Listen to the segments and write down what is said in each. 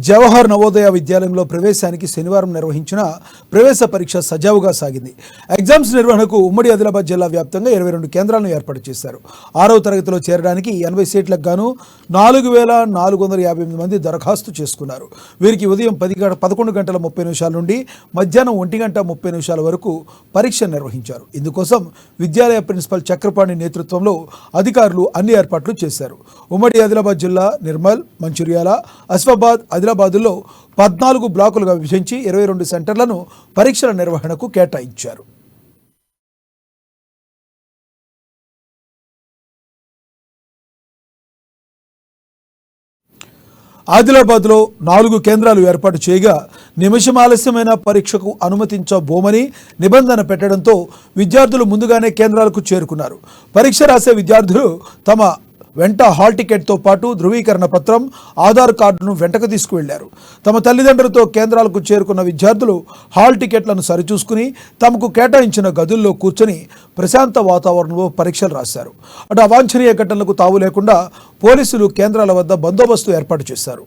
జవహర్ నవోదయ విద్యాలయంలో ప్రవేశానికి శనివారం నిర్వహించిన ప్రవేశ పరీక్ష సజావుగా సాగింది. ఎగ్జామ్స్ నిర్వహణకు ఉమ్మడి ఆదిలాబాద్ జిల్లా వ్యాప్తంగా 22 కేంద్రాలను ఏర్పాటు చేశారు. 6వ తరగతిలో చేరడానికి 80 సీట్లకు గాను 4458 మంది దరఖాస్తు చేసుకున్నారు. వీరికి ఉదయం 11 గంటల 30 నిమిషాల నుండి మధ్యాహ్నం 1 గంట 30 నిమిషాల వరకు పరీక్ష నిర్వహించారు. ఇందుకోసం విద్యాలయ ప్రిన్సిపల్ చక్రపాణి నేతృత్వంలో అధికారులు అన్ని ఏర్పాట్లు చేశారు. ఉమ్మడి ఆదిలాబాద్ జిల్లా నిర్మల్, మంచిర్యాల, అస్ఫాబాద్, ఆదిలాబాద్లో 14 బ్లాకులుగా విభజించి 22 సెంటర్లను పరీక్షల నిర్వహణకు కేటాయించారు. ఆదిలాబాద్లో 4 కేంద్రాలు ఏర్పాటు చేయగా నిమిషం ఆలస్యమైన పరీక్షకు అనుమతించబోమని నిబంధన పెట్టడంతో విద్యార్థులు ముందుగానే కేంద్రాలకు చేరుకున్నారు. పరీక్ష రాసే విద్యార్థులు తమ వెంట హాల్ టికెట్తో పాటు ధృవీకరణ పత్రం, ఆధార్ కార్డును వెంటకు తీసుకువెళ్లారు. తమ తల్లిదండ్రులతో కేంద్రాలకు చేరుకున్న విద్యార్థులు హాల్ టికెట్లను సరిచూసుకుని తమకు కేటాయించిన గదుల్లో కూర్చొని ప్రశాంత వాతావరణంలో పరీక్షలు రాశారు. అటు అవాంఛనీయ ఘటనలకు తావు లేకుండా పోలీసులు కేంద్రాల వద్ద బందోబస్తు ఏర్పాటు చేశారు.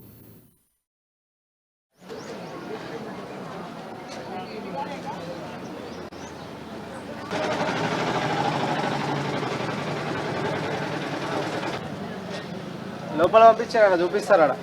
లోపల పంపించారా చూపిస్తారా?